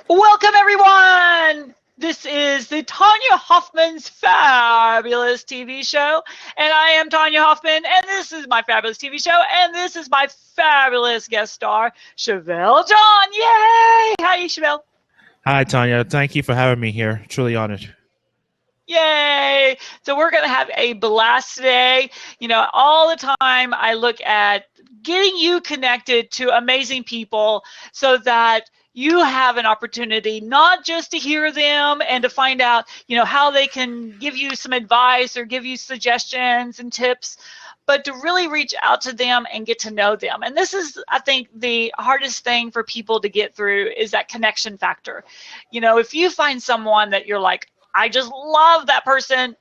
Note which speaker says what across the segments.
Speaker 1: Welcome, everyone! This is the Tanya Hoffman's Fabulous TV Show, and I am Tanya Hoffman, and this is my fabulous TV show, and this is my fabulous guest star, Cheval John. Yay! Hi, Cheval.
Speaker 2: Hi, Tanya. Thank you for having me here. Truly honored.
Speaker 1: Yay! So we're going to have a blast today. You know, all the time I look at getting you connected to amazing people so that you have an opportunity not just to hear them and to find out, how they can give you some advice or give you suggestions and tips, but to really reach out to them and get to know them. And this is, I think, the hardest thing for people to get through is that connection factor. If you find someone that you're like, I just love that person,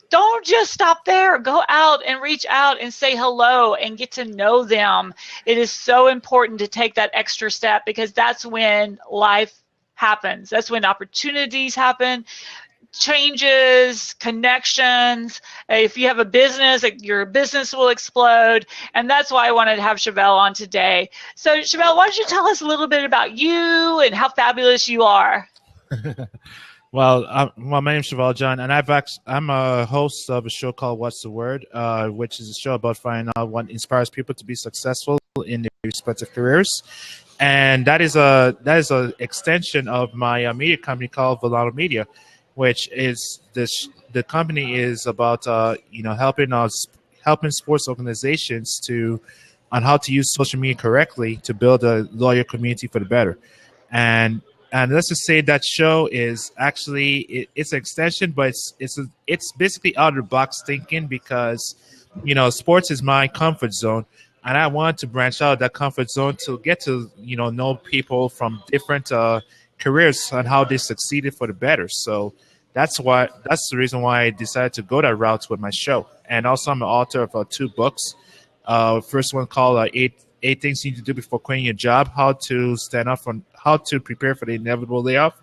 Speaker 1: don't just stop there. Go out and reach out and say hello and get to know them. It is so important to take that extra step because that's when life happens. That's when opportunities happen, changes, connections. If you have a business, your business will explode. And that's why I wanted to have Cheval on today. So Cheval, why don't you tell us a little bit about you and how fabulous you are?
Speaker 2: Well, my name's Cheval John, and I'm a host of a show called What's the Word, which is a show about finding out what inspires people to be successful in their respective careers. And that is a extension of my media company called Volano Media, which is the company is about helping sports organizations on how to use social media correctly to build a loyal community for the better. And let's just say that show is actually it's an extension, but it's basically out of the box thinking because sports is my comfort zone, and I want to branch out of that comfort zone to get to know people from different careers and how they succeeded for the better. So that's the reason why I decided to go that route with my show. And also, I'm an author of 2 books. First one called Eight Things You Need to Do Before Quitting Your Job, how to prepare for the inevitable layoff.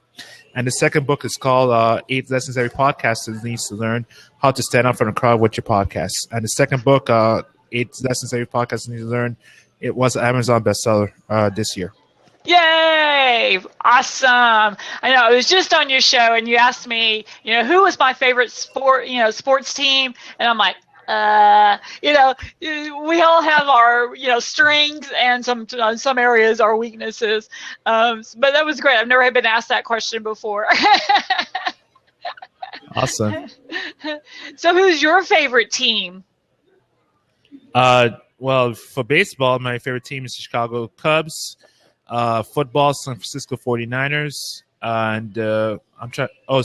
Speaker 2: And the second book is called 8 Lessons Every Podcaster Needs to Learn, how to stand out from the crowd with your podcast. And the second book, 8 Lessons Every Podcaster Needs to Learn, it was an Amazon bestseller this year.
Speaker 1: Yay! Awesome. I know I was just on your show and you asked me, who was my favorite sports team? And I'm like, we all have our, strengths and some areas our weaknesses. But that was great. I've never been asked that question before.
Speaker 2: Awesome.
Speaker 1: So who's your favorite team?
Speaker 2: Well, for baseball, my favorite team is the Chicago Cubs. Football, San Francisco 49ers. And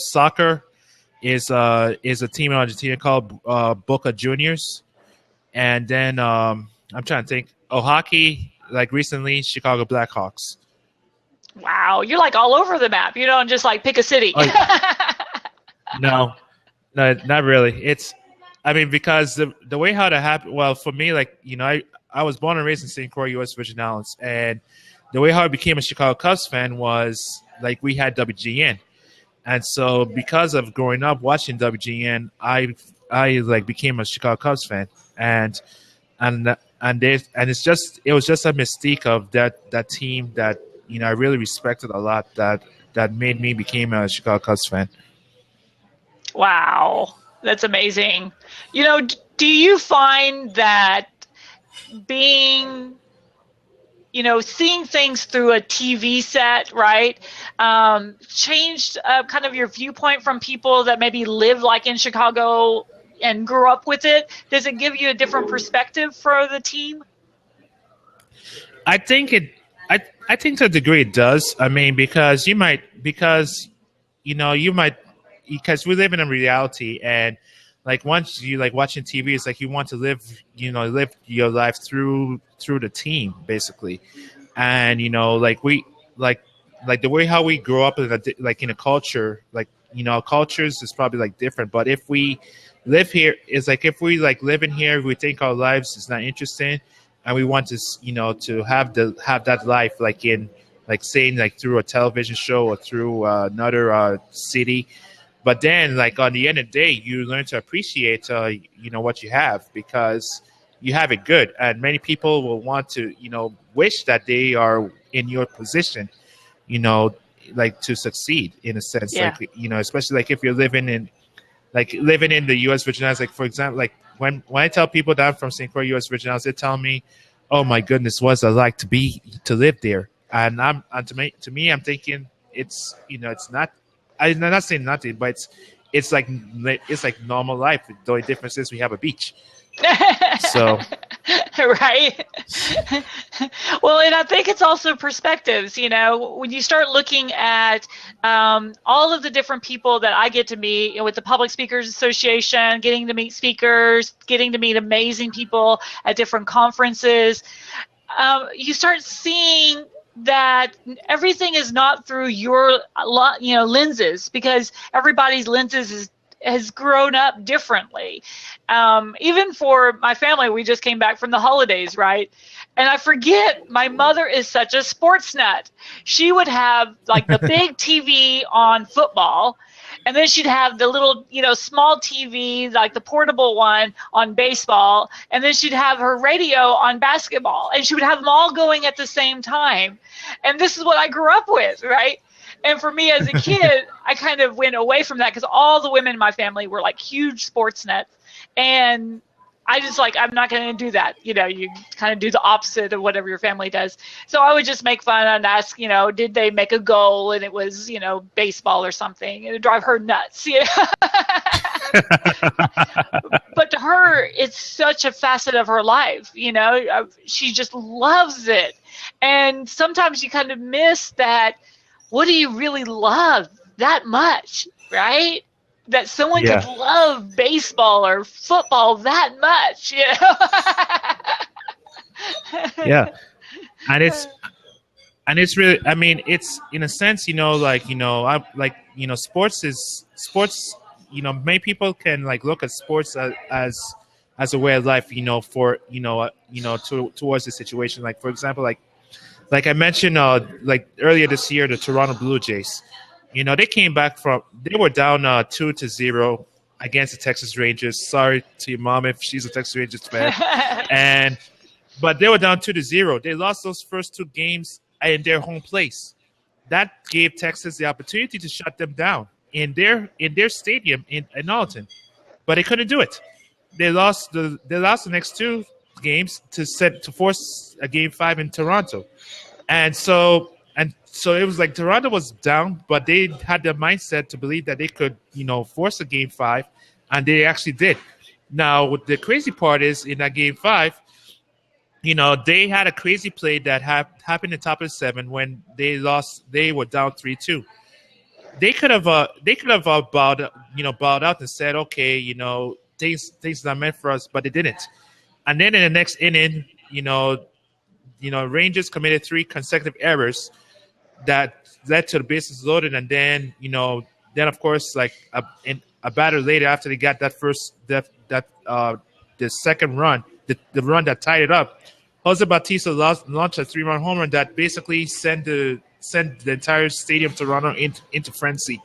Speaker 2: soccer is a team in Argentina called Boca Juniors. And then I'm trying to think. Hockey, like recently, Chicago Blackhawks.
Speaker 1: Wow, you're like all over the map. You don't just like pick a city.
Speaker 2: No, not really. Because the way how that happened. Well, for me, I was born and raised in St. Croix, U.S. Virgin Islands, and the way how I became a Chicago Cubs fan was we had WGN. And so, because of growing up watching WGN, I became a Chicago Cubs fan, and it was just a mystique of that team that I really respected a lot that made me became a Chicago Cubs fan.
Speaker 1: Wow, that's amazing. Do you find that being seeing things through a TV set, right, changed kind of your viewpoint from people that maybe live in Chicago and grew up with it? Does it give you a different perspective for the team?
Speaker 2: I think to a degree it does. I mean, because we live in a reality, and once you watching TV, it's you want to live your life through the team basically, and the way how we grow up in a culture, cultures is probably different. But if we live here, it's if we live in here, we think our lives is not interesting, and we want to to have that life saying through a television show or through another city. But then, on the end of the day, you learn to appreciate, what you have because you have it good. And many people will want to, wish that they are in your position, like to succeed in a sense,
Speaker 1: Yeah.
Speaker 2: like especially like if you're living in the U.S. Virgin Islands. Like for example, like when I tell people that I'm from St. Croix, U.S. Virgin Islands, they tell me, "Oh my goodness, what's it like to live there?" And to me, I'm thinking it's not. I'm not saying nothing, but it's like normal life. The only difference is we have a beach. So
Speaker 1: Right. Well, and I think it's also perspectives. When you start looking at all of the different people that I get to meet, with the Public Speakers Association, getting to meet speakers, getting to meet amazing people at different conferences, you start seeing that everything is not through your lenses, because everybody's lenses has grown up differently. Even for my family, we just came back from the holidays, right? And I forget, my mother is such a sports nut. She would have like the big TV on football, and then she'd have the little, small TV, like the portable one on baseball, and then she'd have her radio on basketball, and she would have them all going at the same time. And this is what I grew up with, right? And for me as a kid, I kind of went away from that because all the women in my family were like huge sports nuts. And I just I'm not going to do that. You kind of do the opposite of whatever your family does. So I would just make fun and ask, did they make a goal? And it was, baseball or something. It would drive her nuts. But to her, it's such a facet of her life. She just loves it. And sometimes you kind of miss that. What do you really love that much, right? That someone
Speaker 2: yeah,
Speaker 1: could love baseball or football that much,
Speaker 2: yeah, and it's really, I mean, it's in a sense, sports. Many people can like look at sports as a way of life, for towards the situation. Like for example, like I mentioned, like earlier this year, the Toronto Blue Jays, they came back they were down 2-0 against the Texas Rangers. Sorry to your mom if she's a Texas Rangers fan, but they were down 2-0. They lost those first two games in their home place. That gave Texas the opportunity to shut them down in their stadium in Alton, but they couldn't do it. They lost the next two games to force a game 5 in Toronto. And so it was like Toronto was down, but they had the mindset to believe that they could, force a game 5, and they actually did. Now, the crazy part is in that game 5, they had a crazy play that happened in the top of the 7 when they lost. They were down 3-2. They could have bowed out and said, okay, things not meant for us, but they didn't. And then in the next inning, Rangers committed 3 consecutive errors that led to the bases loaded, and then of course, like a batter later after they got the second run, the run that tied it up, Jose Bautista launched a 3-run home run that basically sent the entire stadium of Toronto into frenzy,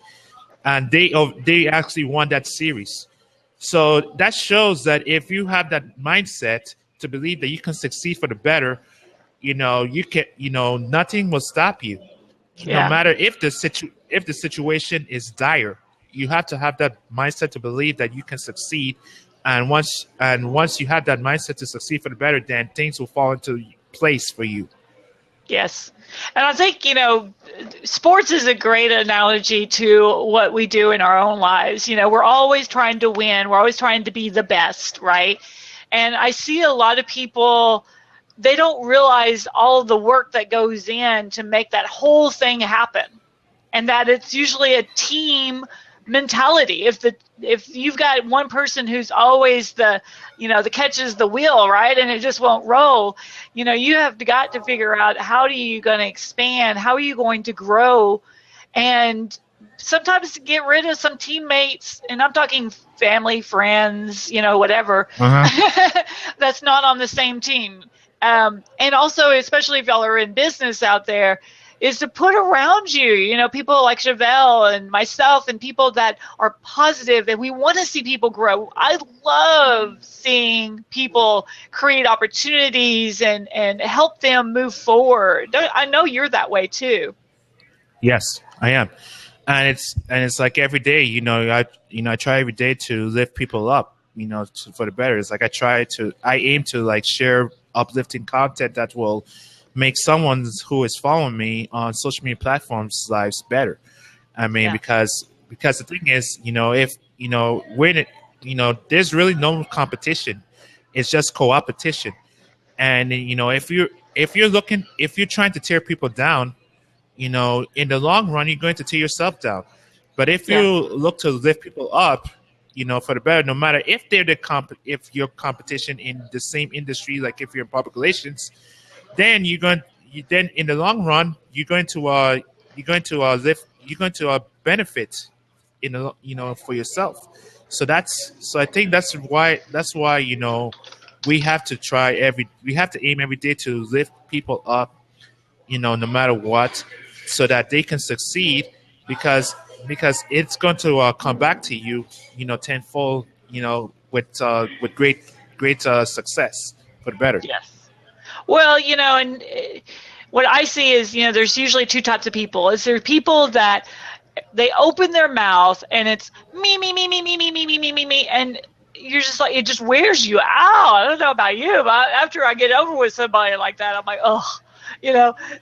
Speaker 2: and they actually won that series. So that shows that if you have that mindset to believe that you can succeed for the better, you can, nothing will stop you. No
Speaker 1: Yeah.
Speaker 2: matter if the situation is dire, you have to have that mindset to believe that you can succeed. And once you have that mindset to succeed for the better, then things will fall into place for you.
Speaker 1: Yes. And I think, sports is a great analogy to what we do in our own lives. We're always trying to win. We're always trying to be the best, right? And I see a lot of people, they don't realize all of the work that goes in to make that whole thing happen. And that it's usually a team mentality. If you've got one person who's always the catches the wheel, right, and it just won't roll, you have got to figure out how are you going to expand, how are you going to grow, and sometimes get rid of some teammates, and I'm talking family, friends, whatever, that's not on the same team. And also, especially if y'all are in business out there, is to put around you, people like Cheval and myself and people that are positive, and we want to see people grow. I love seeing people create opportunities and help them move forward. I know you're that way too.
Speaker 2: Yes, I am, and it's like every day. I try every day to lift people up. For the better. It's like I aim to like share uplifting content that will make someone who is following me on social media platforms lives better. I mean,
Speaker 1: Yeah.
Speaker 2: because the thing is, if we're in it, there's really no competition. It's just co-opetition. And if you're trying to tear people down, in the long run, you're going to tear yourself down. But if
Speaker 1: Yeah.
Speaker 2: you look to lift people up, for the better, no matter if they're if your competition in the same industry, like if you're in public relations, then then in the long run, you're going to benefit for yourself. So I think that's why we have to aim every day to lift people up, no matter what, so that they can succeed, because it's going to come back to you, tenfold, with great success for the better.
Speaker 1: Yes. Well, and what I see is, there's usually two types of people. Is there people that they open their mouth and it's me, me, me, me, me, me, me, me, me, me, me, and you're just like, it just wears you out. I don't know about you, but after I get over with somebody like that, I'm like, oh,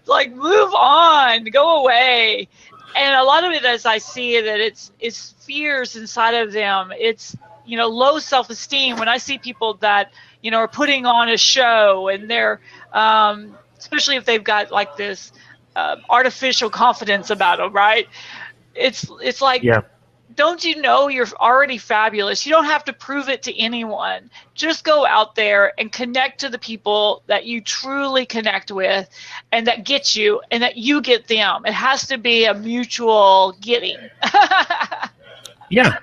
Speaker 1: like move on, go away. And a lot of it, as I see it, that it's fears inside of them. It's low self-esteem. When I see people that are putting on a show and they're especially if they've got like this artificial confidence about them, right? It's like,
Speaker 2: Yeah.
Speaker 1: don't you know you're already fabulous? You don't have to prove it to anyone. Just go out there and connect to the people that you truly connect with and that get you and that you get them. It has to be a mutual getting.
Speaker 2: Yeah,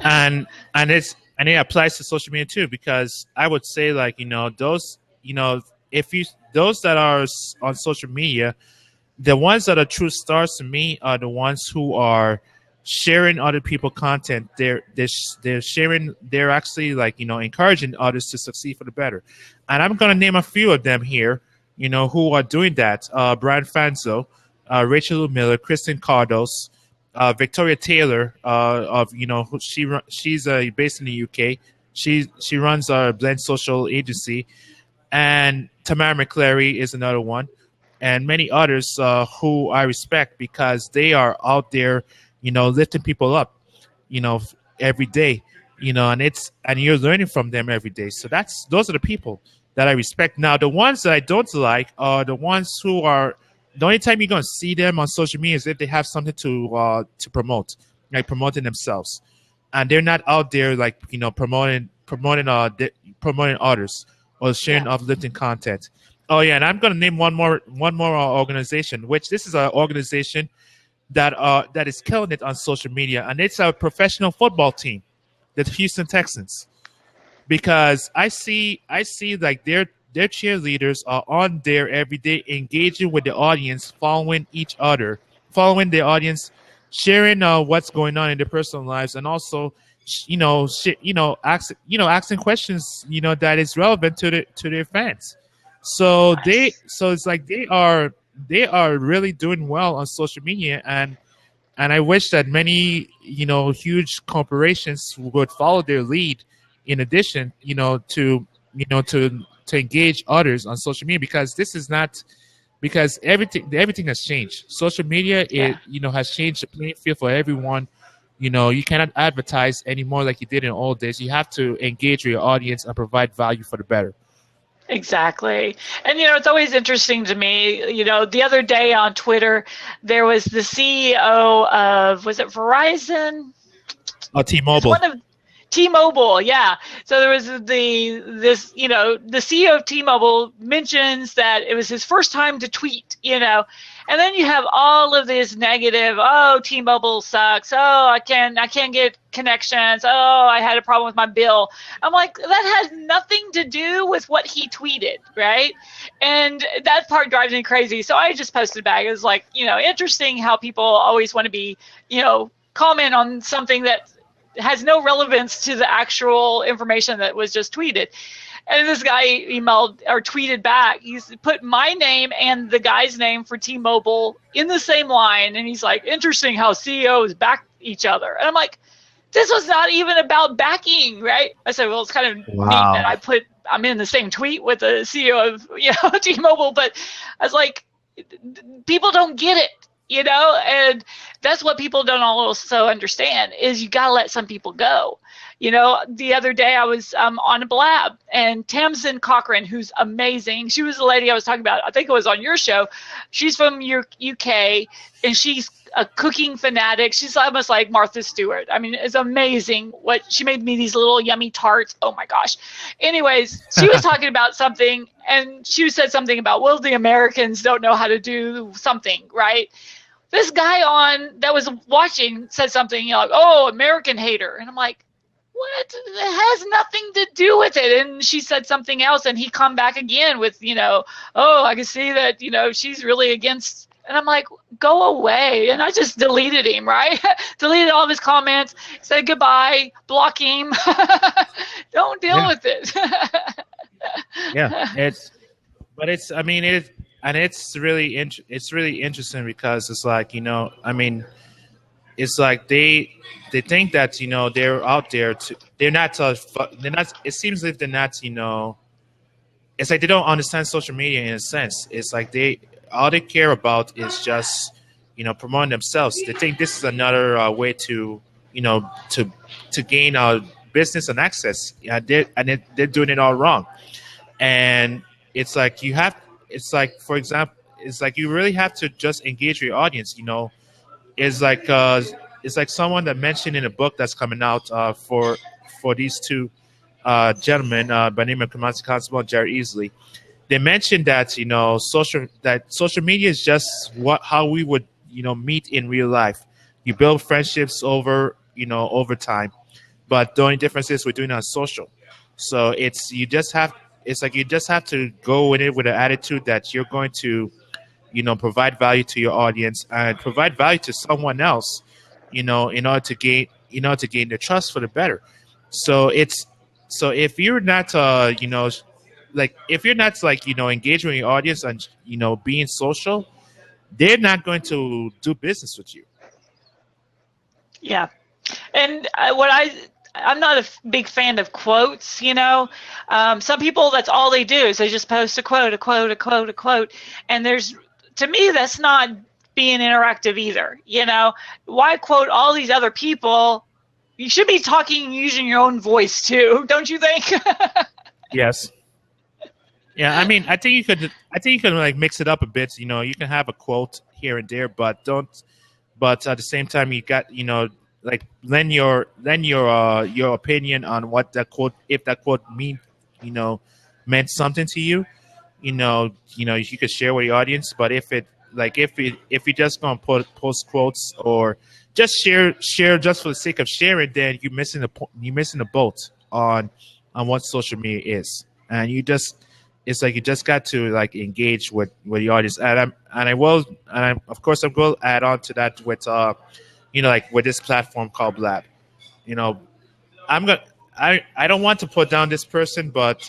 Speaker 2: and it applies to social media too, because I would say, like, those, if you those that are on social media, the ones that are true stars to me are the ones who are sharing other people content. They're sharing. They're actually, like, encouraging others to succeed for the better. And I'm gonna name a few of them here. Who are doing that: Brian Fanzo, Rachel Miller, Kristen Cardos, Victoria Taylor. Of she's based in the UK. She runs a Blend Social agency, and Tamara McClary is another one, and many others who I respect, because they are out there, lifting people up, every day, and you're learning from them every day. So those are the people that I respect. Now, the ones that I don't like are the ones who are the only time you're gonna see them on social media is if they have something to promote, like promoting themselves, and they're not out there, like, promoting others or sharing
Speaker 1: Yeah.
Speaker 2: uplifting content. Oh yeah, and I'm gonna name one more organization, which this is an organization that is killing it on social media, and it's a professional football team, the Houston Texans, because I see like their cheerleaders are on there every day, engaging with the audience, following each other, following the audience, sharing what's going on in their personal lives, and also asking questions, that is relevant to their fans.
Speaker 1: Nice.
Speaker 2: So it's like they are really doing well on social media, and I wish that many, huge corporations would follow their lead. In addition, to engage others on social media, because this is not because everything has changed. Social media,
Speaker 1: Yeah.
Speaker 2: has changed the playing field for everyone. You cannot advertise anymore like you did in old days. You have to engage with your audience and provide value for the better.
Speaker 1: Exactly. And it's always interesting to me, the other day on Twitter, there was the CEO of, was it Verizon? It's
Speaker 2: T-Mobile.
Speaker 1: one of T-Mobile, yeah. So there was the CEO of T-Mobile mentions that it was his first time to tweet, and then you have all of this negative. Oh, T-Mobile sucks. Oh, I can't get connections. Oh, I had a problem with my bill. I'm like, that has nothing to do with what he tweeted, right? And that part drives me crazy. So I just posted back. It was like, interesting how people always want to be, comment on something that has no relevance to the actual information that was just tweeted. And this guy emailed or tweeted back. He's put my name and the guy's name for T-Mobile in the same line, and he's like, "Interesting how CEOs back each other." And I'm like, "This was not even about backing, right?" I said, "Well, it's kind of neat that
Speaker 2: Wow.
Speaker 1: I'm in the same tweet with the CEO of T-Mobile," but I was like, people don't get it, and that's what people don't also understand is you got to let some people go. The other day I was on a blab, and Tamsin Cochran, who's amazing, she was the lady I was talking about. I think it was on your show. She's from UK, and she's a cooking fanatic. She's almost like Martha Stewart. I mean, it's amazing what she made me, these little yummy tarts. Oh my gosh. Anyways, she was talking about something, and she said something about, well, the Americans don't know how to do something, right? This guy on that was watching said something, like, "Oh, American hater," and I'm like, what? It has nothing to do with it. And she said something else, and he come back again with, "Oh, I can see that, she's really against." And I'm like, go away. And I just deleted him, right? Deleted all of his comments, said goodbye, block him. Don't deal
Speaker 2: Yeah.
Speaker 1: with it.
Speaker 2: Yeah. I mean, and it's really, it's really interesting because it's like, I mean, it's like they think that they're out there to they're not it seems as if they're not it's like they don't understand social media in a sense. It's like they all they care about is just promoting themselves. They think this is another way to to gain business and access. They're doing it all wrong. And it's like it's like, for example, it's like you really have to just engage your audience. Is like it's like someone that mentioned in a book that's coming out for these two gentlemen by the name of Kamasi Constable and Jerry Easley. They mentioned that social media is just how we would meet in real life. You build friendships over time, but the only difference is we're doing it on social. So it's like you just have to go in it with an attitude that you're going to provide value to your audience and provide value to someone else, in order to gain their trust for the better. So if you're not, like if you're not like engaging with your audience and being social, they're not going to do business with you.
Speaker 1: Yeah. And I'm not a big fan of quotes. Some people, that's all they do is they just post a quote, a quote, a quote, a quote, and to me, that's not being interactive either. Why quote all these other people? You should be talking using your own voice too, don't you think?
Speaker 2: Yes. Yeah, I mean, I think you could like mix it up a bit. You can have a quote here and there, but don't. But at the same time, you got like lend your opinion on what that quote, if that quote meant something to you. You could share with the audience. But if you just gonna post quotes or just share just for the sake of sharing, then you're missing the boat on what social media is. And it's like you just got to like engage with the audience. Of course I will add on to that with like with this platform called Blab. You know, I'm gonna I don't want to put down this person, but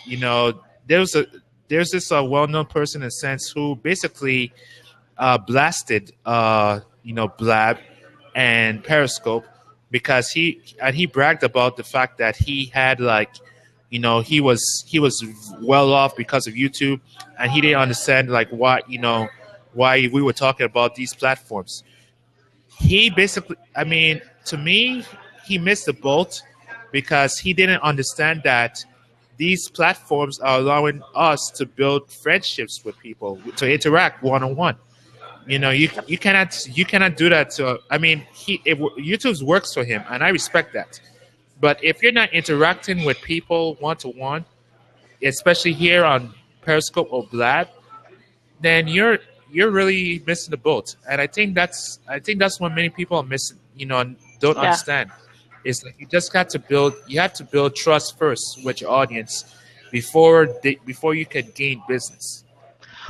Speaker 2: there's a there's this well-known person in a sense who basically blasted Blab and Periscope because he bragged about the fact that he had he was well off because of YouTube, and he didn't understand like why we were talking about these platforms. He basically, I mean, to me, he missed the boat because he didn't understand that these platforms are allowing us to build friendships with people, to interact one on one. You cannot do that. I mean, YouTube's works for him, and I respect that. But if you're not interacting with people one to one, especially here on Periscope or Blab, then you're really missing the boat. And I think that's what many people are missing. And don't
Speaker 1: Yeah.
Speaker 2: understand. It's like you have to build trust first with your audience before you can gain business.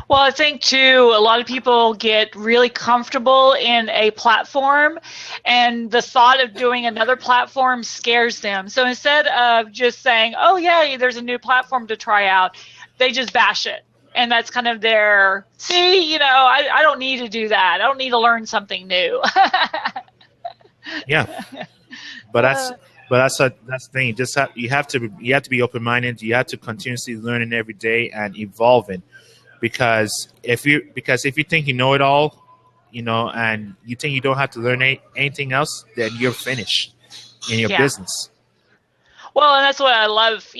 Speaker 1: Well, I think too, a lot of people get really comfortable in a platform, and the thought of doing another platform scares them. So instead of just saying, oh, yeah, there's a new platform to try out, they just bash it. And that's kind of their, see, I don't need to do that. I don't need to learn something new.
Speaker 2: Yeah, but that's
Speaker 1: Uh,
Speaker 2: that's the thing. You have to be open minded. You have to continuously learning every day and evolving. Because if you think you know it all, and you think you don't have to learn anything else, then you're finished in your
Speaker 1: yeah.
Speaker 2: business.
Speaker 1: Well, and that's what I love,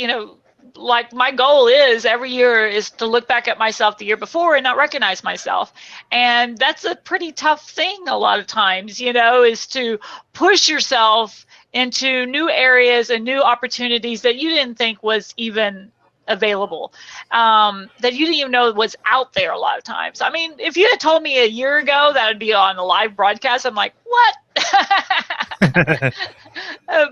Speaker 1: like my goal is every year is to look back at myself the year before and not recognize myself. And that's a pretty tough thing a lot of times, is to push yourself into new areas and new opportunities that you didn't think was even available, that you didn't even know was out there a lot of times. I mean, if you had told me a year ago that would be on a live broadcast, I'm like, what?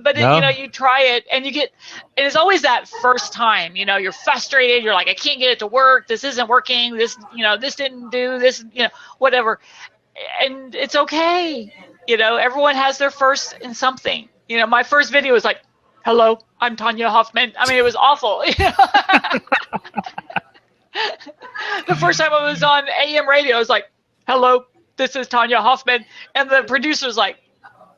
Speaker 1: But
Speaker 2: No.
Speaker 1: you try it and and it's always that first time, you're frustrated. You're like, I can't get it to work. This isn't working. This didn't do this, whatever. And it's okay. Everyone has their first in something. My first video was like, hello, I'm Tanya Hoffman. I mean, it was awful. The first time I was on AM radio, I was like, hello, this is Tanya Hoffman. And the producer was like,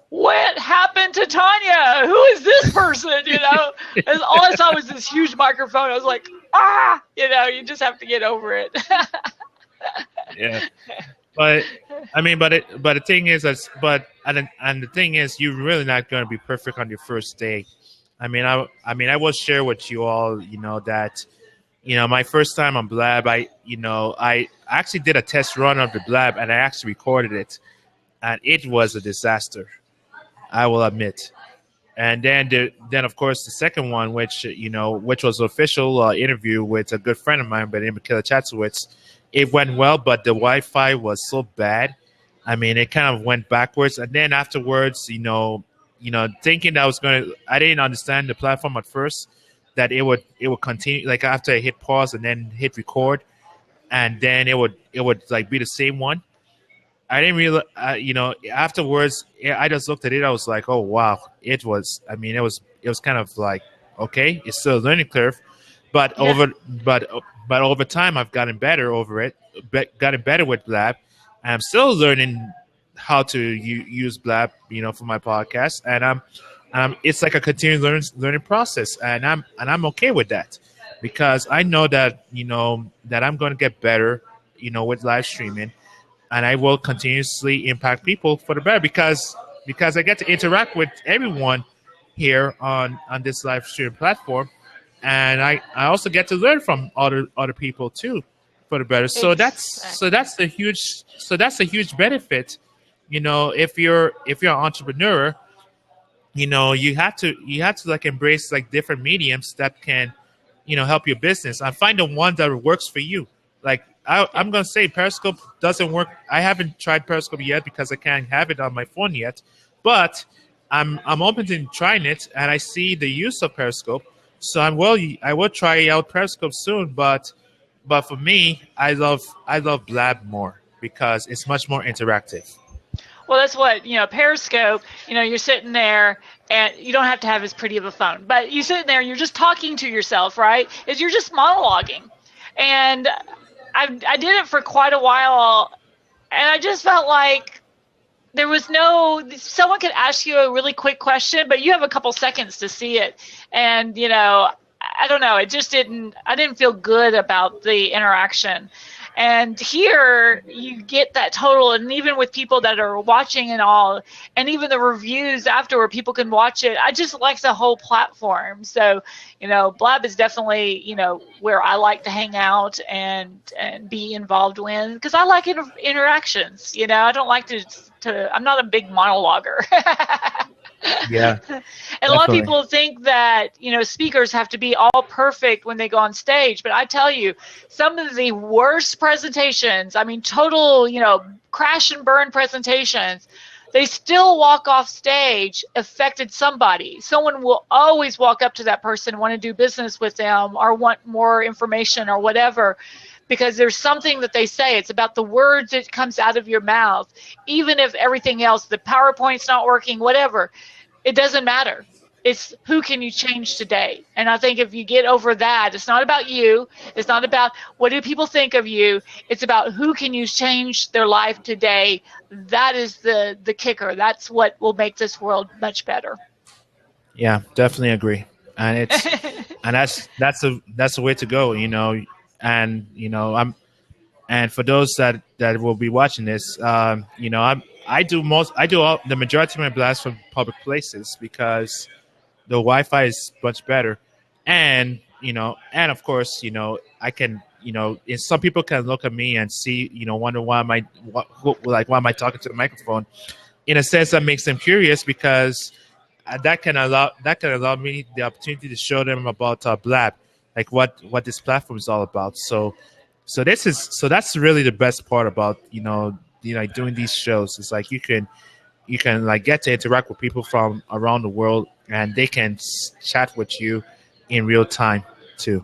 Speaker 1: what happened to Tanya? Who is this person? And all I saw was this huge microphone. I was like, you just have to get over it.
Speaker 2: Yeah. But I mean, but the thing is, and the thing is, you're really not going to be perfect on your first day. I will share with you all, that, my first time on Blab, I actually did a test run of the Blab, and I actually recorded it, and it was a disaster, I will admit. And then of course the second one, which was an official interview with a good friend of mine by the name of Killer Chatsowitz, it went well, but the Wi-Fi was so bad. I mean, it kind of went backwards, and then afterwards, thinking that I didn't understand the platform at first, that it would continue, like after I hit pause and then hit record, and then it would like be the same one. I didn't realize, afterwards, I just looked at it. I was like, oh, wow. It was kind of like, okay, it's still a learning curve, but
Speaker 1: Yeah.
Speaker 2: but over time, I've gotten better over it, gotten better with Blab. I'm still learning how to use Blab, for my podcast. It's like a continuous learning process. And I'm okay with that, because I know that, that I'm going to get better, with live streaming, and I will continuously impact people for the better, because I get to interact with everyone here on this live stream platform, and I also get to learn from other people too for the better. So
Speaker 1: Exactly.
Speaker 2: that's a huge benefit. If you're an entrepreneur, you have to like embrace like different mediums that can, help your business, and find the one that works for you. Like
Speaker 1: Yeah.
Speaker 2: I'm gonna say Periscope doesn't work. I haven't tried Periscope yet because I can't have it on my phone yet, but I'm open to trying it, and I see the use of Periscope. So I will try out Periscope soon, but for me, I love Blab more because it's much more interactive.
Speaker 1: Well, that's what, Periscope, you're sitting there and you don't have to have as pretty of a phone, but you sitting there and you're just talking to yourself, right? Is you're just monologuing. And I did it for quite a while, and I just felt like there was someone could ask you a really quick question, but you have a couple seconds to see it. And, I don't know, I didn't feel good about the interaction. And here you get that total, and even with people that are watching and all, and even the reviews afterward, people can watch it. I just like the whole platform. So, Blab is definitely, where I like to hang out and be involved with, because I like interactions. I don't like I'm not a big monologuer.
Speaker 2: Yeah,
Speaker 1: And a lot of
Speaker 2: definitely.
Speaker 1: people think that, speakers have to be all perfect when they go on stage. But I tell you, some of the worst presentations, I mean, total, crash and burn presentations, they still walk off stage affected somebody. Someone will always walk up to that person, want to do business with them, or want more information or whatever, because there's something that they say. It's about the words that comes out of your mouth. Even if everything else, the PowerPoint's not working, whatever, it doesn't matter. It's who can you change today. And I think if you get over that, it's not about you. It's not about what do people think of you. It's about who can you change their life today. That is the kicker. That's what will make this world much better.
Speaker 2: Yeah, definitely agree. And it's and that's the way to go, And and for those that will be watching this, I do the majority of my blasts from public places because the Wi-Fi is much better, and and of course, I can, some people can look at me and see, wonder why am I talking to the microphone? In a sense, that makes them curious because that can allow me the opportunity to show them about Blab, like what this platform is all about. So that's really the best part about doing these shows. It's like you can like get to interact with people from around the world, and they can chat with you in real time too.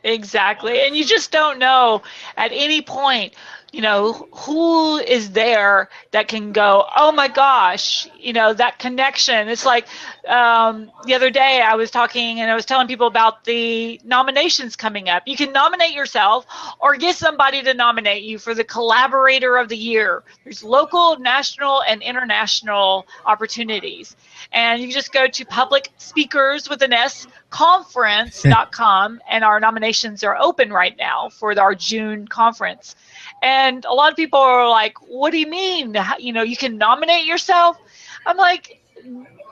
Speaker 1: Exactly. And you just don't know at any point, who is there that can go, oh my gosh, that connection. It's like the other day I was talking and I was telling people about the nominations coming up. You can nominate yourself or get somebody to nominate you for the Collaborator of the Year. There's local, national, and international opportunities. And you just go to Public Speakers with an S conference.com, and our nominations are open right now for our June conference. And a lot of people are like, what do you mean? You can nominate yourself? I'm like,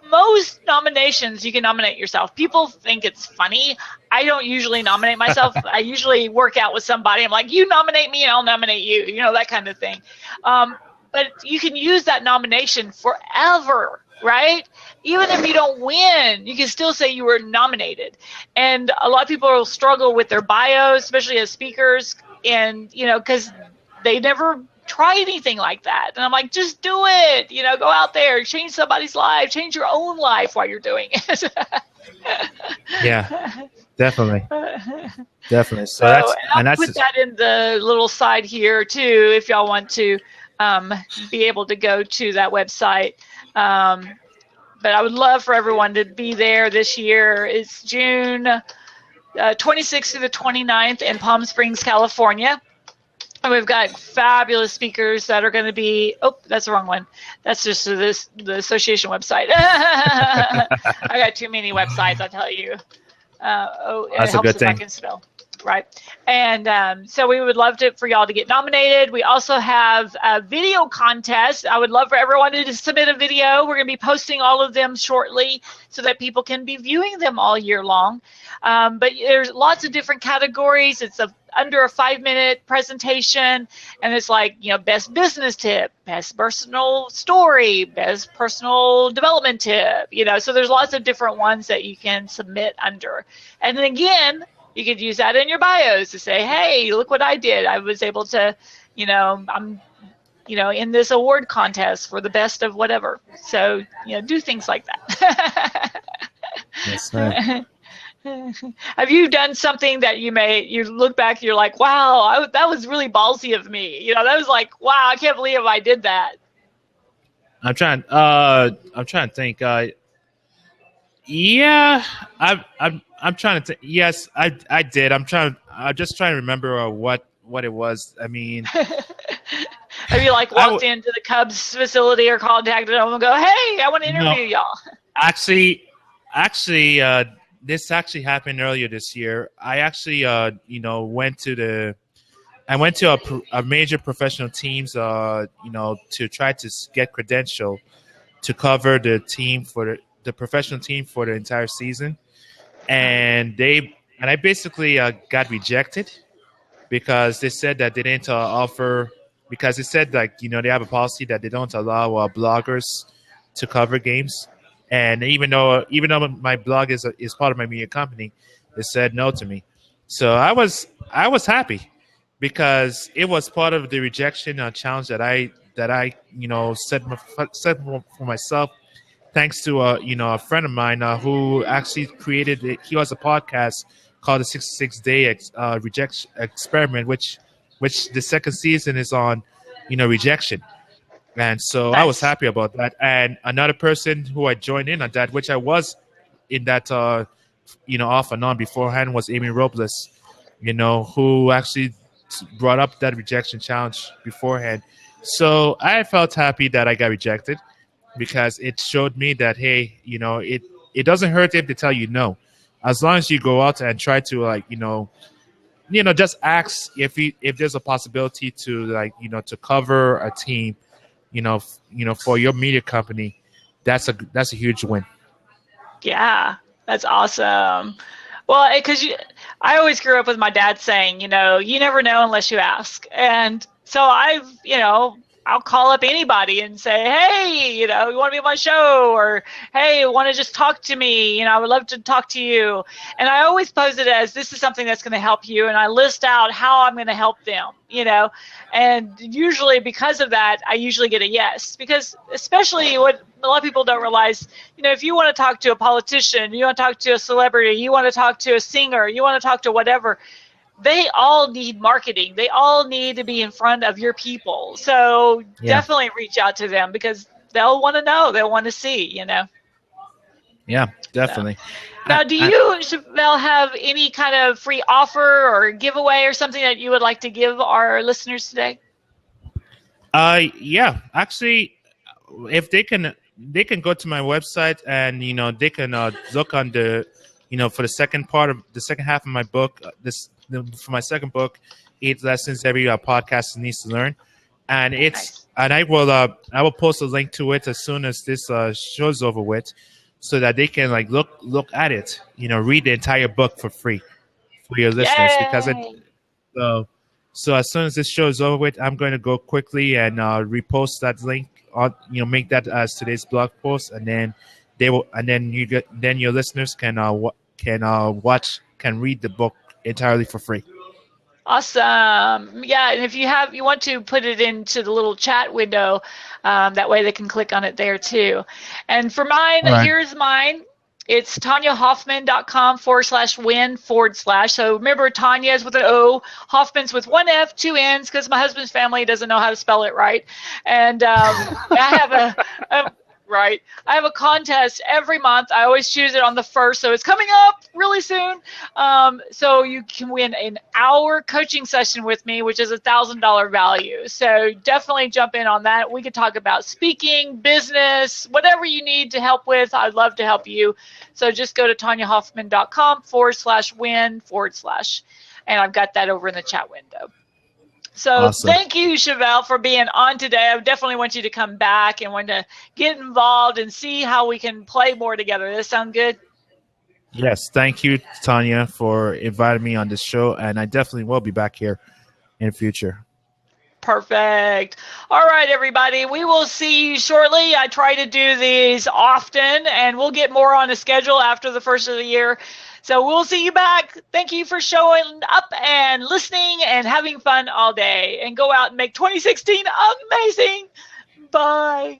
Speaker 1: most nominations you can nominate yourself. People think it's funny. I don't usually nominate myself. I usually work out with somebody. I'm like, you nominate me and I'll nominate you, that kind of thing. But you can use that nomination forever, right? Even if you don't win, you can still say you were nominated. And a lot of people will struggle with their bios, especially as speakers, and because they never try anything like that. And I'm like, just do it. Go out there, change somebody's life, change your own life while you're doing it.
Speaker 2: Yeah, definitely, definitely. So
Speaker 1: I'll put that in the little side here too, if y'all want to be able to go to that website. But I would love for everyone to be there this year. It's June 26th through the 29th in Palm Springs, California. And we've got fabulous speakers that are going to be, that's the wrong one. That's just the association website. I got too many websites, I tell you. It helps if I can spell. Right. And so we would love for y'all to get nominated. We also have a video contest. I would love for everyone to submit a video. We're going to be posting all of them shortly so that people can be viewing them all year long. But there's lots of different categories. It's under a 5-minute presentation, and it's like, best business tip, best personal story, best personal development tip, so there's lots of different ones that you can submit under. And then again, you could use that in your bios to say, hey, look what I did. I was able to, I'm, in this award contest for the best of whatever. So, do things like that.
Speaker 2: Yes, sir.
Speaker 1: Have you done something that you look back, you're like, wow, that was really ballsy of me. That was like, wow, I can't believe I did that.
Speaker 2: I'm trying to think. Yeah, I'm trying to. Yes, I did. I'm just trying to remember what it was. I mean,
Speaker 1: have you walked into the Cubs facility or contacted them and go, "Hey, I want to interview y'all"?
Speaker 2: Actually, this actually happened earlier this year. I actually, went to a major professional teams, to try to get credential to cover the team for the professional team for the entire season, and I basically got rejected because they said that they didn't offer, because they said they have a policy that they don't allow bloggers to cover games, and even though my blog is part of my media company, they said no to me. So I was happy because it was part of the rejection challenge that I set for myself, thanks to a friend of mine who actually created it. He has a podcast called the 66-day rejection experiment, which the second season is on, rejection. And so I was
Speaker 1: Nice.
Speaker 2: happy about that. And another person who I joined in on that, which I was in that, off and on beforehand, was Amy Robles, who actually brought up that rejection challenge beforehand. So I felt happy that I got rejected because it showed me that, hey, it doesn't hurt if they tell you no, as long as you go out and try to, like, just ask if there's a possibility to, like, to cover a team, for your media company. That's a huge win.
Speaker 1: Yeah, that's awesome. Well, because I always grew up with my dad saying, you never know unless you ask. And so I'll call up anybody and say, hey, you want to be on my show? Or, hey, want to just talk to me? I would love to talk to you. And I always pose it as, this is something that's going to help you. And I list out how I'm going to help them, And usually because of that, I usually get a yes. Because especially what a lot of people don't realize, if you want to talk to a politician, you want to talk to a celebrity, you want to talk to a singer, you want to talk to whatever, they all need marketing. They all need to be in front of your people. So
Speaker 2: Yeah.
Speaker 1: definitely reach out to them because they'll want to know. They'll want to see.
Speaker 2: Yeah,
Speaker 1: So
Speaker 2: definitely.
Speaker 1: now, do you, Chevelle, have any kind of free offer or giveaway or something that you would like to give our listeners today?
Speaker 2: Yeah, actually, if they can go to my website and they can look on the for the second part of the second half of my book, for my second book, 8 lessons every podcast needs to learn, and
Speaker 1: Nice.
Speaker 2: I will post a link to it as soon as this show's over with, so that they can, like, look at it, read the entire book for free for your listeners, because
Speaker 1: Yay.
Speaker 2: so, so as soon as this show is over with, I'm going to go quickly and repost that link on, make that as today's blog post, and then then your listeners can can read the book entirely for free.
Speaker 1: Awesome. Yeah, and if you want to put it into the little chat window, that way they can click on it there too. And for mine,
Speaker 2: All right.
Speaker 1: here's mine. It's TanyaHoffman.com/win/. So remember, Tanya's with an O, Hoffman's with one F, two N's, because my husband's family doesn't know how to spell it right. And I have a right. I have a contest every month. I always choose it on the first, so it's coming up really soon. So you can win an hour coaching session with me, which is $1,000 value. So definitely jump in on that. We could talk about speaking, business, whatever you need to help with. I'd love to help you. So just go to TanyaHoffman.com/win/. And I've got that over in the chat window. So
Speaker 2: Awesome.
Speaker 1: thank you, Chevelle, for being on today. I definitely want you to come back and want to get involved and see how we can play more together. Does that sound good?
Speaker 2: Yes, thank you, Tanya, for inviting me on this show, and I definitely will be back here in the future.
Speaker 1: Perfect. All right, everybody. We will see you shortly. I try to do these often, and we'll get more on the schedule after the first of the year. So we'll see you back. Thank you for showing up and listening and having fun all day. And go out and make 2016 amazing. Bye.